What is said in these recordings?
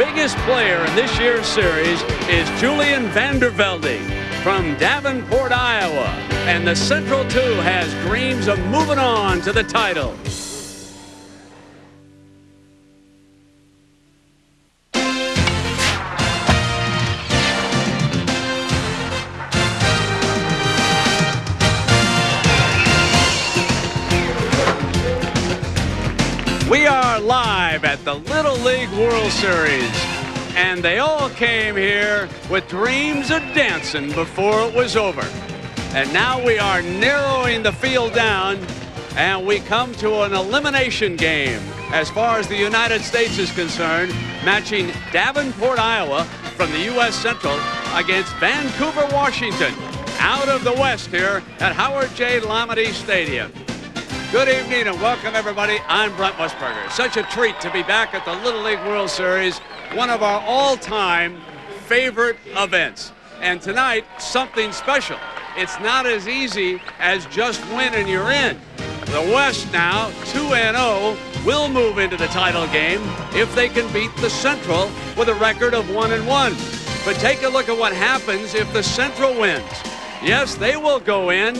biggest player in this year's series is Julian Vandervelde from Davenport, Iowa. And the Central 2 has dreams of moving on to the title. We are live at the Little League World Series, and they all came here with dreams of dancing before it was over. And now we are narrowing the field down, and we come to an elimination game as far as the United States is concerned, matching Davenport, Iowa from the U.S. Central against Vancouver, Washington, out of the West here at Howard J. Lamade Stadium. Good evening and welcome, everybody. I'm Brent Musburger. Such a treat to be back at the Little League World Series, one of our all-time favorite events. And tonight, something special. It's not as easy as just win and you're in. The West now, 2-0, will move into the title game if they can beat the Central with a record of 1-1. But take a look at what happens if the Central wins. Yes, they will go in,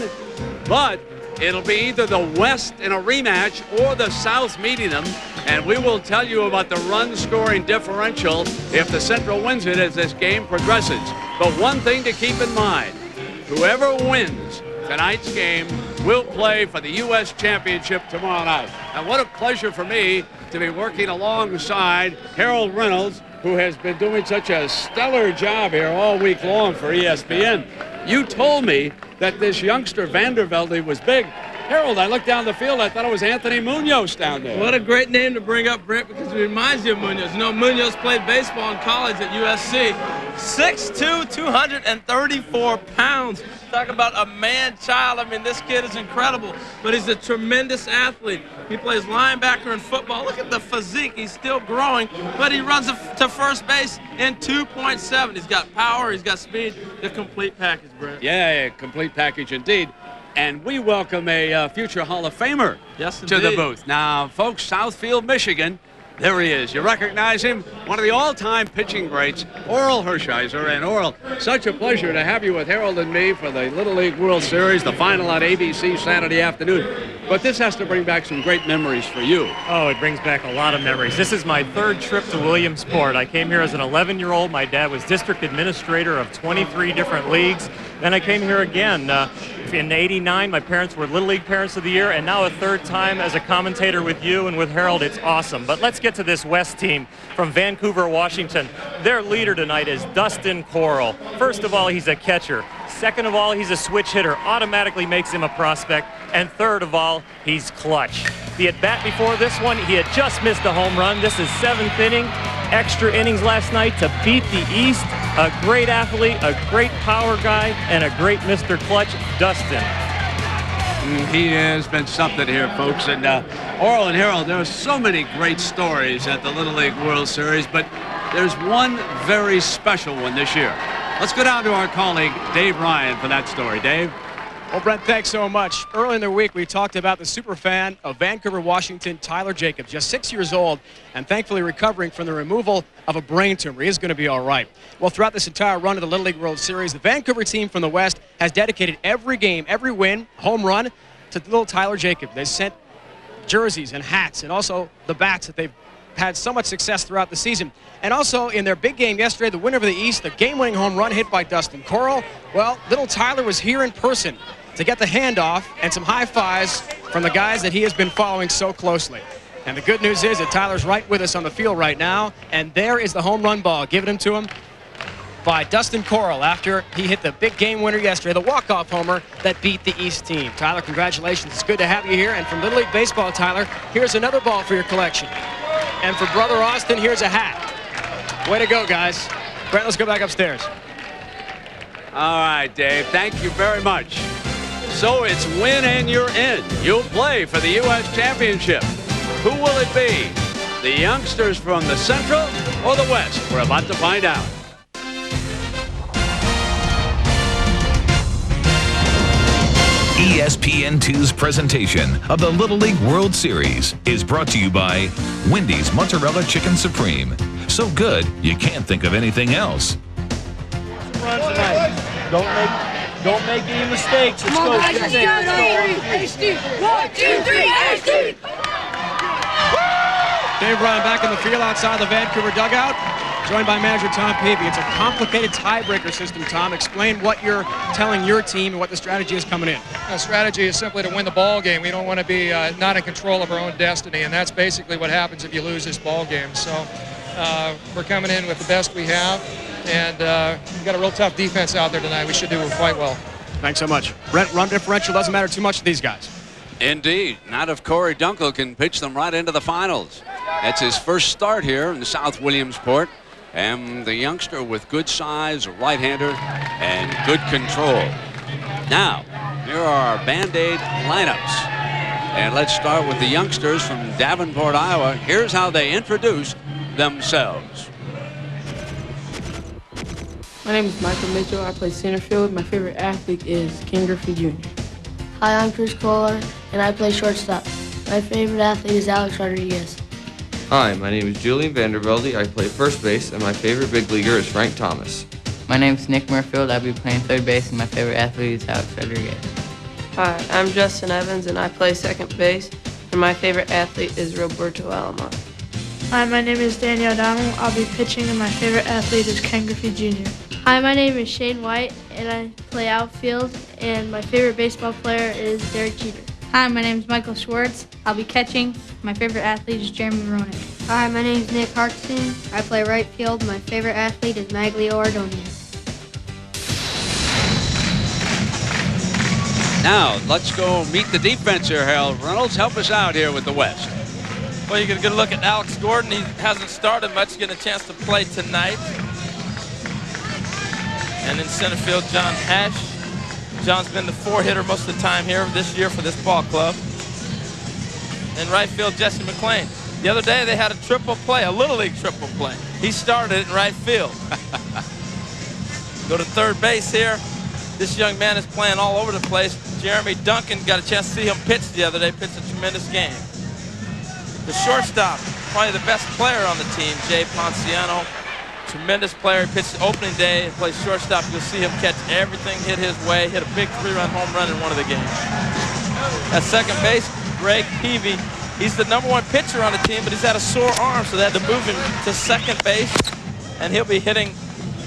but it'll be either the West in a rematch or the South meeting them, and we will tell you about the run-scoring differential if the Central wins it as this game progresses. But one thing to keep in mind, whoever wins tonight's game will play for the U.S. Championship tomorrow night. And what a pleasure for me to be working alongside Harold Reynolds, who has been doing such a stellar job here all week long for ESPN. You told me that this youngster Vandervelde was big. Harold, I looked down the field, I thought it was Anthony Munoz down there. What a great name to bring up, Brent, because it reminds you of Munoz. You know, Munoz played baseball in college at USC. 6'2", 234 pounds. Talk about a man-child. I mean, this kid is incredible, but he's a tremendous athlete. He plays linebacker in football. Look at the physique. He's still growing, but he runs to first base in 2.7. He's got power. He's got speed. The complete package, Brent. Yeah, complete package indeed. And we welcome a future Hall of Famer to the booth. Now, folks, Southfield, Michigan, there he is. You recognize him? One of the all-time pitching greats, Oral Hershiser. And Oral, such a pleasure to have you with Harold and me for the Little League World Series, the final on ABC Saturday afternoon. But this has to bring back some great memories for you. Oh, it brings back a lot of memories. This is my third trip to Williamsport. I came here as an 11-year-old. My dad was district administrator of 23 different leagues. Then I came here again. In '89, my parents were Little League Parents of the Year, and now a third time as a commentator with you and with Harold. It's awesome. But let's get to this West team from Vancouver, Washington. Their leader tonight is Dustin Coral. First of all, he's a catcher. Second of all, he's a switch hitter. Automatically makes him a prospect. And third of all, he's clutch. The at-bat before this one, he had just missed a home run. This is 7th inning. Extra innings last night to beat the East. A great athlete, a great power guy, and a great Mr. Clutch, Dustin. He has been something here, folks. And Oral and Harold, there are so many great stories at the Little League World Series, but there's one very special one this year. Let's go down to our colleague, Dave Ryan, for that story. Dave? Well, Brent, thanks so much. Earlier in the week, we talked about the superfan of Vancouver, Washington, Tyler Jacobs, just 6 years old, and thankfully recovering from the removal of a brain tumor. He is going to be all right. Well, throughout this entire run of the Little League World Series, the Vancouver team from the West has dedicated every game, every win, home run, to little Tyler Jacobs. They sent jerseys and hats and also the bats that they've had so much success throughout the season. And also in their big game yesterday, the winner of the East, the game-winning home run hit by Dustin Coral. Well, little Tyler was here in person to get the handoff and some high fives from the guys that he has been following so closely. And the good news is that Tyler's right with us on the field right now, and there is the home run ball given to him by Dustin Coral after he hit the big game winner yesterday, the walk-off homer that beat the East team. Tyler, congratulations. It's good to have you here. And from Little League Baseball, Tyler, here's another ball for your collection. And for Brother Austin, here's a hat. Way to go, guys. Brent, let's go back upstairs. All right, Dave. Thank you very much. So it's win and you're in. You'll play for the U.S. Championship. Who will it be? The youngsters from the Central or the West? We're about to find out. ESPN2's presentation of the Little League World Series is brought to you by Wendy's Mozzarella Chicken Supreme. so good you can't think of anything else. Run tonight. Don't make any mistakes. Let's go. HD. 1, 2, 3, HD. Dave Ryan back in the field outside the Vancouver dugout, joined by manager Tom Peavy. It's a complicated tiebreaker system, Tom. Explain what you're telling your team and what the strategy is coming in. The strategy is simply to win the ball game. We don't want to be not in control of our own destiny, and that's basically what happens if you lose this ball game. So we're coming in with the best we have, and we've got a real tough defense out there tonight. We should do quite well. Thanks so much. Brent, run differential doesn't matter too much to these guys. Indeed. Not if Corey Dunkel can pitch them right into the finals. That's his first start here in South Williamsport. And the youngster with good size, a right-hander, and good control. Now, here are our Band-Aid lineups. And let's start with the youngsters from Davenport, Iowa. Here's how they introduce themselves. My name is Michael Mitchell. I play center field. My favorite athlete is Ken Griffey Jr. Hi, I'm Chris Kohler, and I play shortstop. My favorite athlete is Alex Rodriguez. Hi, my name is Julian Vandervelde. I play first base, and my favorite big leaguer is Frank Thomas. My name is Nick Murfield. I'll be playing third base, and my favorite athlete is Alex Rodriguez. Hi, I'm Justin Evans, and I play second base, and my favorite athlete is Roberto Alomar. Hi, my name is Danielle Donald. I'll be pitching, and my favorite athlete is Ken Griffey Jr. Hi, my name is Shane White, and I play outfield, and my favorite baseball player is Derek Jeter. Hi, my name is Michael Schwartz. I'll be catching. My favorite athlete is Jeremy Roenick. Hi, my name is Nick Hartson. I play right field. My favorite athlete is Maglio Ardonia. Now, let's go meet the defense here, Harold Reynolds. Help us out here with the West. Well, you get a good look at Alex Gordon. He hasn't started much, getting a chance to play tonight. And in center field, John Hash. John's been the 4-hitter most of the time here this year for this ball club. In right field, Jesse McClain. The other day, they had a triple play, a Little League triple play. He started it in right field. Go to third base here. This young man is playing all over the place. Jeremy Duncan, got a chance to see him pitch the other day, pitched a tremendous game. The shortstop, probably the best player on the team, Jay Ponciano. Tremendous player. He pitched opening day and plays shortstop. You'll see him catch everything hit his way. Hit a big 3-run home run in one of the games. At second base, Greg Peavy. He's the #1 pitcher on the team, but he's had a sore arm, so they had to move him to second base, and he'll be hitting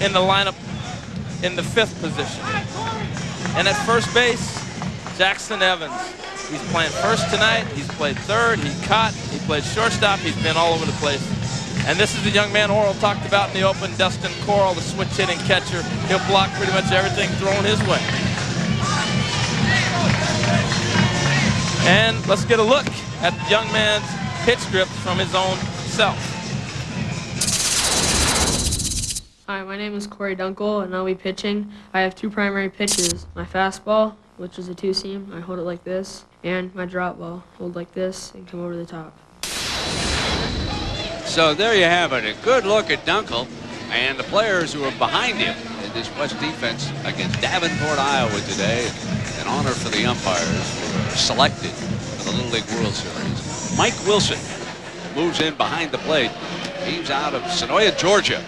in the lineup in the 5th position. And at first base, Jackson Evans. He's playing first tonight. He's played third. He caught. He played shortstop. He's been all over the place. And this is the young man Oral talked about in the open, Dustin Coral, the switch-hitting catcher. He'll block pretty much everything thrown his way. And let's get a look at the young man's pitch script from his own self. Hi, my name is Corey Dunkel, and I'll be pitching. I have 2 primary pitches. My fastball, which is a 2-seam, I hold it like this, and my drop ball, hold like this and come over the top. So there you have it. A good look at Dunkel and the players who are behind him in this West defense against Davenport, Iowa today. An honor for the umpires who were selected for the Little League World Series. Mike Wilson moves in behind the plate. He's out of Sonoya, Georgia.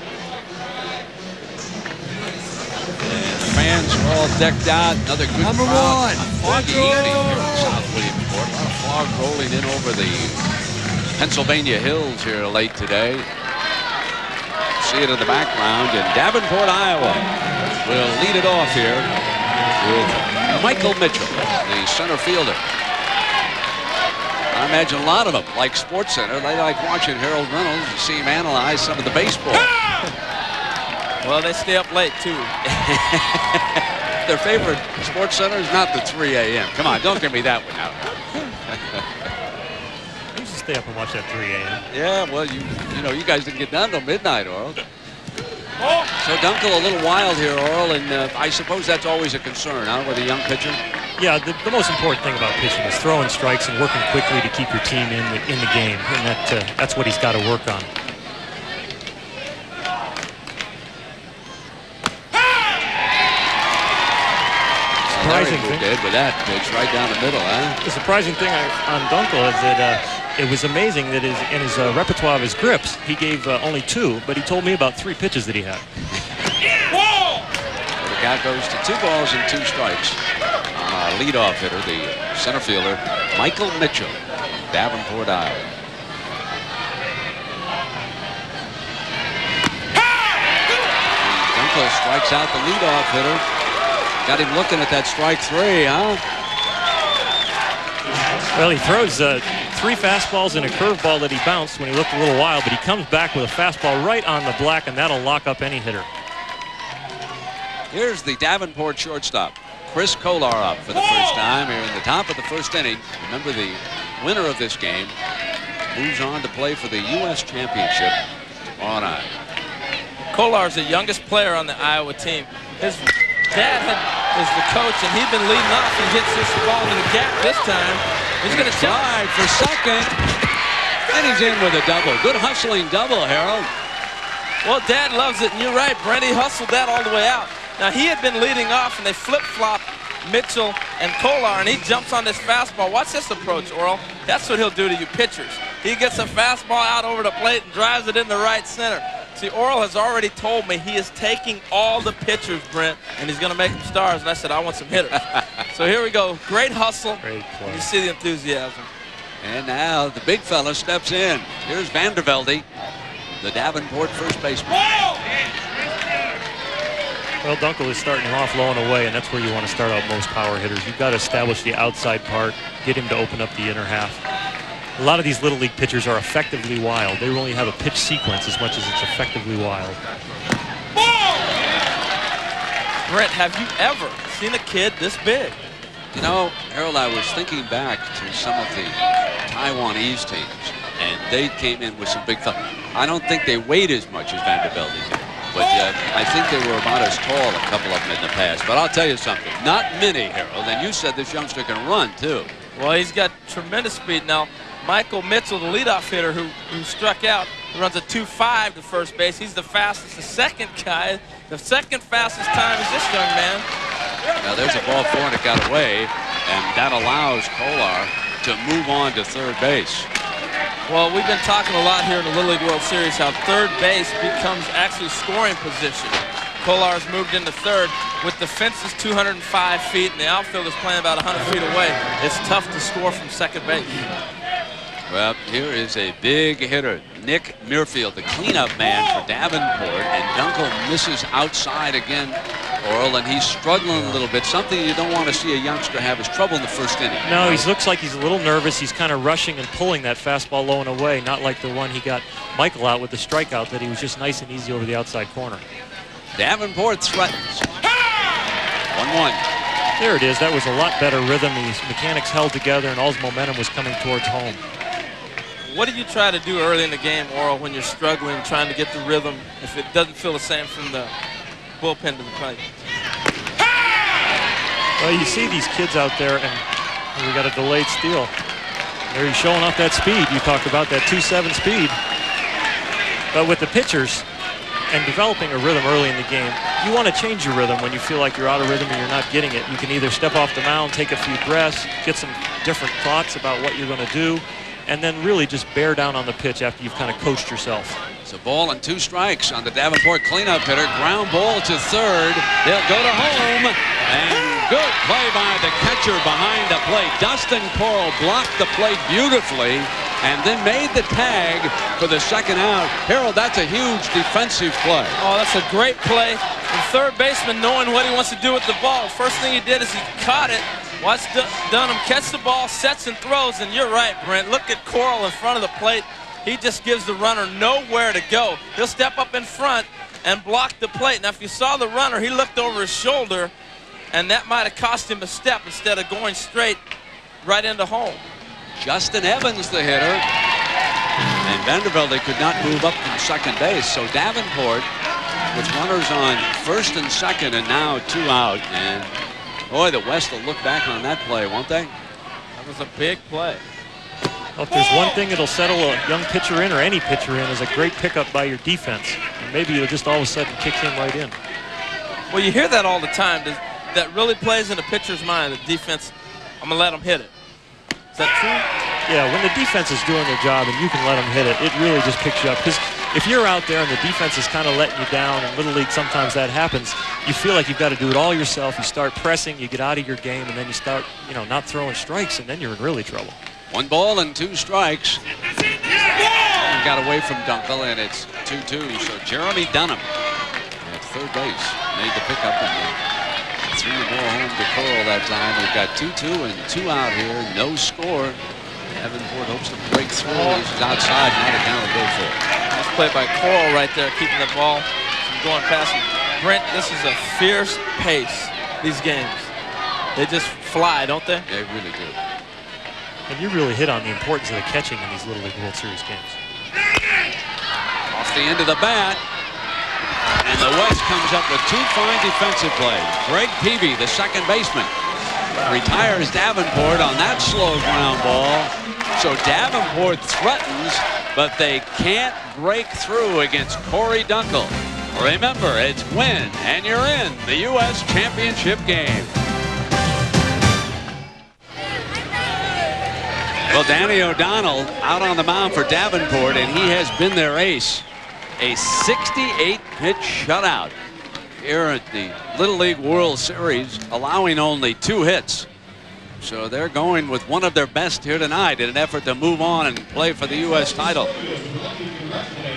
And the fans are all decked out. Another good Number crowd. 1. A foggy evening here in South Williamsport. A lot of fog rolling in over the Pennsylvania hills here late today. See it in the background, and Davenport, Iowa will lead it off here with Michael Mitchell, the center fielder. I imagine a lot of them like SportsCenter. They like watching Harold Reynolds and see him analyze some of the baseball. Well, they stay up late, too. Their favorite SportsCenter is not the 3 a.m. Come on, don't give me that one now. Stay up and watch that 3 a.m. Yeah, well, you know, you guys didn't get done till midnight, Oral. So Dunkel a little wild here, Oral, and I suppose that's always a concern, huh, with a young pitcher? Yeah, the most important thing about pitching is throwing strikes and working quickly to keep your team in the game, and that's what he's got to work on. Surprising thing did with that pitch right down the middle, huh? The surprising thing on Dunkel is that it was amazing that in his repertoire of his grips, he gave only 2, but he told me about 3 pitches that he had. So the count goes to 2 balls and 2 strikes. Leadoff hitter, the center fielder, Michael Mitchell, Davenport, Iowa. Dunkel strikes out the leadoff hitter. Got him looking at that strike 3, huh? Well, he throws 3 fastballs and a curveball that he bounced when he looked a little wild, but he comes back with a fastball right on the black, and that'll lock up any hitter. Here's the Davenport shortstop, Chris Kolar, up for the first time here in the top of the first inning. Remember, the winner of this game moves on to play for the U.S. Championship tomorrow night. Kolar's the youngest player on the Iowa team. His dad is the coach, and he'd been leading off. He hits this ball to the gap this time. He's going to try for second, and he's in with a double. Good hustling double, Harold. Well, Dad loves it, and you're right, Brent. He hustled that all the way out. Now, he had been leading off, and they flip-flop Mitchell and Kolar, and he jumps on this fastball. Watch this approach, Oral. That's what he'll do to you pitchers. He gets a fastball out over the plate and drives it in the right center. See, Oral has already told me he is taking all the pitchers, Brent, and he's going to make them stars. And I said, I want some hitters. So here we go. Great hustle. Great play. You see the enthusiasm. And now the big fella steps in. Here's Vandervelde, the Davenport first baseman. Well, Dunkel is starting off low and away, and that's where you want to start out most power hitters. You've got to establish the outside part, get him to open up the inner half. A lot of these Little League pitchers are effectively wild. They really have a pitch sequence as much as it's effectively wild. Brent, have you ever seen a kid this big? You know, Harold, I was thinking back to some of the Taiwanese teams, and they came in with some big fellas. I don't think they weighed as much as Vandervelde did, but I think they were about as tall, a couple of them in the past. But I'll tell you something, not many, Harold, and you said this youngster can run, too. Well, he's got tremendous speed. Now, Michael Mitchell, the leadoff hitter who struck out, runs a 2.5 to first base. He's the fastest. The second guy, the second fastest time is this young man. Now there's a ball 4 and it got away, and that allows Kolar to move on to third base. Well, we've been talking a lot here in the Little League World Series how third base becomes actually scoring position. Kolar's moved into third. With the fences 205 feet and the outfield is playing about 100 feet away, it's tough to score from second base. Well, here is a big hitter, Nick Muirfield, the cleanup man for Davenport, and Dunkel misses outside again, Oral, and he's struggling a little bit. Something you don't want to see a youngster have is trouble in the first inning. No, he looks like he's a little nervous. He's kind of rushing and pulling that fastball low and away, not like the one he got Michael out with the strikeout that he was just nice and easy over the outside corner. Davenport threatens. 1-1. There it is. That was a lot better rhythm. His mechanics held together, and all his momentum was coming towards home. What do you try to do early in the game, Oral, when you're struggling, trying to get the rhythm, if it doesn't feel the same from the bullpen to the plate? Well, you see these kids out there, and we got a delayed steal. There he's showing off that speed. You talked about that 2.7 speed. But with the pitchers and developing a rhythm early in the game, you want to change your rhythm when you feel like you're out of rhythm and you're not getting it. You can either step off the mound, take a few breaths, get some different thoughts about what you're going to do, and then really just bear down on the pitch after you've kind of coached yourself. It's a ball and 2 strikes on the Davenport cleanup hitter. Ground ball to third. They'll go to home. And good play by the catcher behind the plate. Dustin Coral blocked the plate beautifully and then made the tag for the second out. Harold, that's a huge defensive play. Oh, that's a great play. The third baseman knowing what he wants to do with the ball. First thing he did is he caught it. Watch Dunham catch the ball, sets and throws, and you're right, Brent. Look at Coral in front of the plate. He just gives the runner nowhere to go. He'll step up in front and block the plate. Now, if you saw the runner, he looked over his shoulder, and that might have cost him a step instead of going straight right into home. Justin Evans, the hitter. And Vandervelde could not move up from second base. So Davenport with runners on first and second, and now 2 out. And boy, the West will look back on that play, won't they? That was a big play. Well, if there's one thing that'll settle a young pitcher in, or any pitcher in, is a great pickup by your defense. And maybe it'll just all of a sudden kick him right in. Well, you hear that all the time. That really plays in a pitcher's mind, the defense, I'm going to let him hit it. Is that true? Yeah, when the defense is doing their job and you can let them hit it, it really just picks you up. Because if you're out there and the defense is kind of letting you down, in Little League sometimes that happens, you feel like you've got to do it all yourself. You start pressing, you get out of your game, and then you start, not throwing strikes, and then you're in really trouble. 1 ball and 2 strikes. He got away from Dunkel, and it's 2-2. So Jeremy Dunham at third base made the pickup and 3 more home to Curl that time. We've got 2-2 and 2 out here. No score. Davenport hopes to break through. This is outside, not a count to go for. Nice play by Coral right there, keeping the ball from going past him. Brent, this is a fierce pace, these games. They just fly, don't they? They really do. And you really hit on the importance of the catching in these Little League World Series games. Off the end of the bat. And the West comes up with 2 fine defensive plays. Greg Peavy, the second baseman, retires Davenport on that slow ground ball. So Davenport threatens, but they can't break through against Corey Dunkel. Remember, it's win, and you're in the U.S. Championship game. Well, Danny O'Donnell out on the mound for Davenport, and he has been their ace. A 68-pitch shutout here at the Little League World Series, allowing only 2 hits. So they're going with one of their best here tonight in an effort to move on and play for the U.S. title.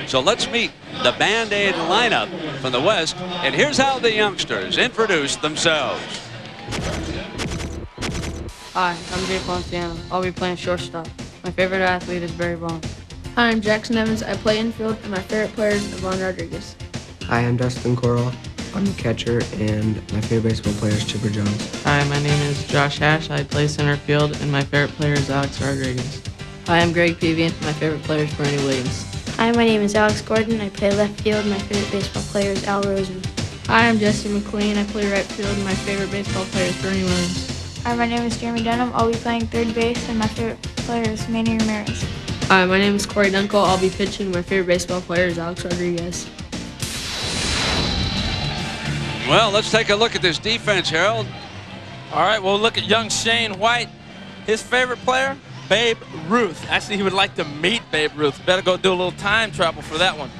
So let's meet the Band-Aid lineup from the West, and here's how the youngsters introduce themselves. Hi, I'm Jake Ponciano. I'll be playing shortstop. My favorite athlete is Barry Bonds. Hi, I'm Jackson Evans. I play infield, and my favorite player is Yvonne Rodriguez. Hi, I'm Dustin Coral. I'm the catcher, and my favorite baseball player is Chipper Jones. Hi, my name is Josh Hash. I play center field, and my favorite player is Alex Rodriguez. Hi, I'm Greg Peavy, and my favorite player is Bernie Williams. Hi, my name is Alex Gordon. I play left field. My favorite baseball player is Al Rosen. Hi, I'm Jesse McLean. I play right field, and my favorite baseball player is Bernie Williams. Hi, my name is Jeremy Dunham. I'll be playing third base, and my favorite player is Manny Ramirez. Hi, my name is Corey Dunkel. I'll be pitching. My favorite baseball player is Alex Rodriguez. Well, let's take a look at this defense, Harold. All right, we'll look at young Shane White. His favorite player, Babe Ruth. Actually, he would like to meet Babe Ruth. Better go do a little time travel for that one.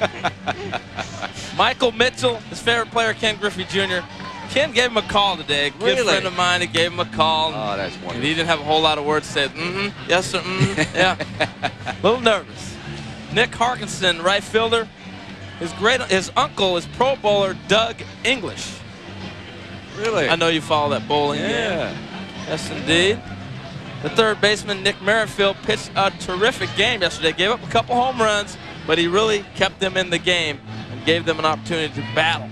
Michael Mitchell, his favorite player, Ken Griffey Jr. Ken gave him a call today. A good friend of mine, he gave him a call. Oh, that's wonderful. And he didn't have a whole lot of words to say. Yes, sir, yeah. A little nervous. Nick Harkinson, right fielder. His uncle is Pro Bowler Doug English. Really? I know you follow that bowling game. Yes, indeed. The third baseman, Nick Merrifield, pitched a terrific game yesterday. Gave up a couple home runs, but he really kept them in the game and gave them an opportunity to battle.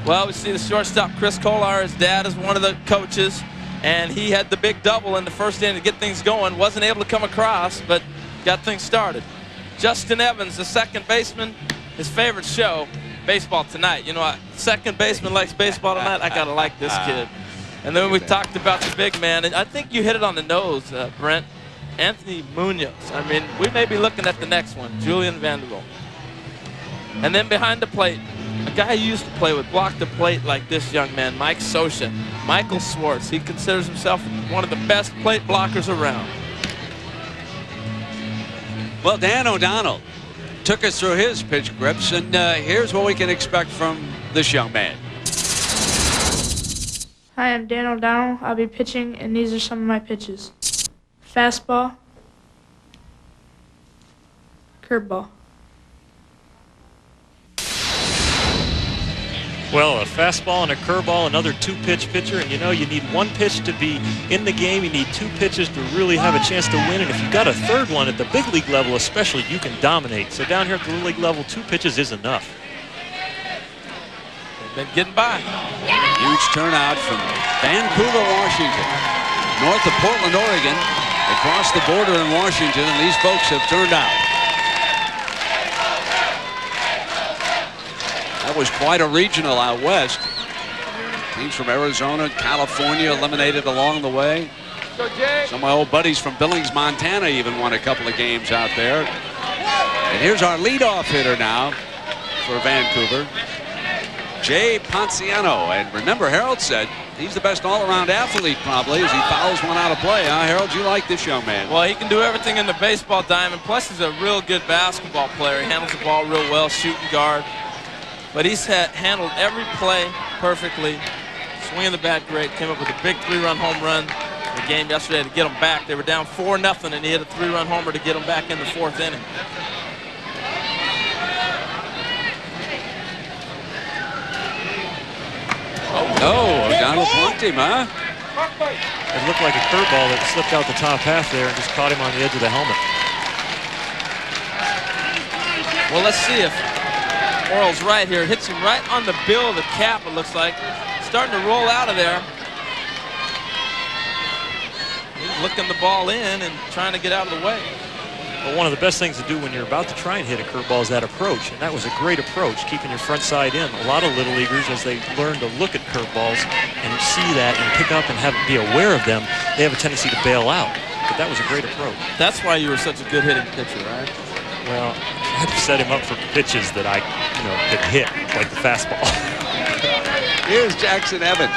Well, we see the shortstop, Chris Kolar. His dad is one of the coaches, and he had the big double in the first inning to get things going. Wasn't able to come across, but got things started. Justin Evans, the second baseman, his favorite show, Baseball Tonight. You know, a second baseman likes baseball tonight. I got to like this kid. And then we talked about the big man, and I think you hit it on the nose, Brent. Anthony Munoz. I mean, we may be looking at the next one, Julian Vanderbilt. And then behind the plate, a guy who used to play with, blocked the plate like this young man, Mike Sosha. Michael Swartz. He considers himself one of the best plate blockers around. Well, Dan O'Donnell took us through his pitch grips, and here's what we can expect from this young man. Hi, I'm Dan O'Donnell. I'll be pitching, and these are some of my pitches. Fastball, curveball. Well, a fastball and a curveball, another 2-pitch pitcher, and you know you need 1 pitch to be in the game. You need 2 pitches to really have a chance to win, and if you've got a third one at the big league level especially, you can dominate. So down here at the little league level, 2 pitches is enough. They've been getting by. Huge turnout from Vancouver, Washington, north of Portland, Oregon. They crossed the border in Washington, and these folks have turned out. That was quite a regional out west. Teams from Arizona, California eliminated along the way. Some of my old buddies from Billings, Montana even won a couple of games out there. And here's our leadoff hitter now for Vancouver, Jay Ponciano. And remember, Harold said he's the best all-around athlete probably as he fouls one out of play. Huh, Harold? You like this young man? Well, he can do everything in the baseball diamond. Plus, he's a real good basketball player. He handles the ball real well, shooting guard. But he's handled every play perfectly. Swinging the bat great. Came up with a big 3-run home run in the game yesterday to get them back. They were down 4-0, and he hit a 3-run homer to get them back in the 4th inning. Oh, O'Donnell punked him, huh? It looked like a curveball that slipped out the top half there and just caught him on the edge of the helmet. Well, let's see if Oral's right here. Hits him right on the bill of the cap, it looks like. Starting to roll out of there. He's looking the ball in and trying to get out of the way. Well, one of the best things to do when you're about to try and hit a curveball is that approach, and that was a great approach, keeping your front side in. A lot of little leaguers, as they learn to look at curveballs and see that and pick up and be aware of them, they have a tendency to bail out. But that was a great approach. That's why you were such a good hitting pitcher, right? Well, I had to set him up for pitches that I, could hit, like the fastball. Here's Jackson Evans,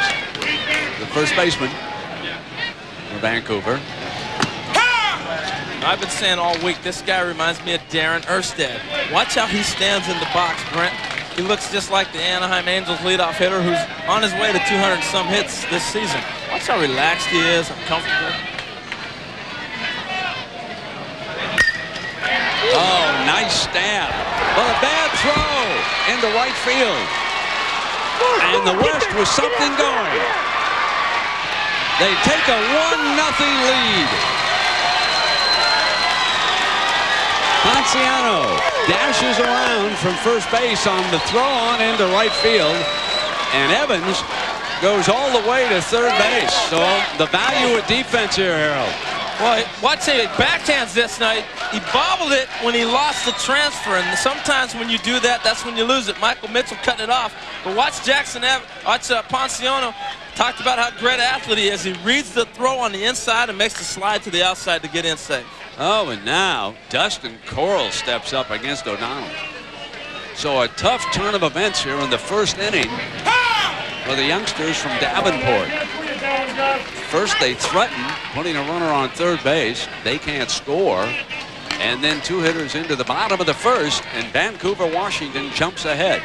the first baseman for Vancouver. I've been saying all week, this guy reminds me of Darren Erstad. Watch how he stands in the box, Brent. He looks just like the Anaheim Angels leadoff hitter who's on his way to 200 some hits this season. Watch how relaxed he is and comfortable. Oh, nice stab. But a bad throw into right field. And the West with something going. They take a 1-0 lead. Ponciano dashes around from first base on the throw on into right field. And Evans goes all the way to third base. So the value of defense here, Harold. Well, watch how he backhands this night. He bobbled it when he lost the transfer, and sometimes when you do that, that's when you lose it. Michael Mitchell cutting it off. But watch Ponciano talked about how great an athlete he is. He reads the throw on the inside and makes the slide to the outside to get in safe. Oh, and now Dustin Coral steps up against O'Donnell. So a tough turn of events here in the first inning for the youngsters from Davenport. First they threaten putting a runner on third base. They can't score. And then 2 hitters into the bottom of the first, and Vancouver, Washington jumps ahead.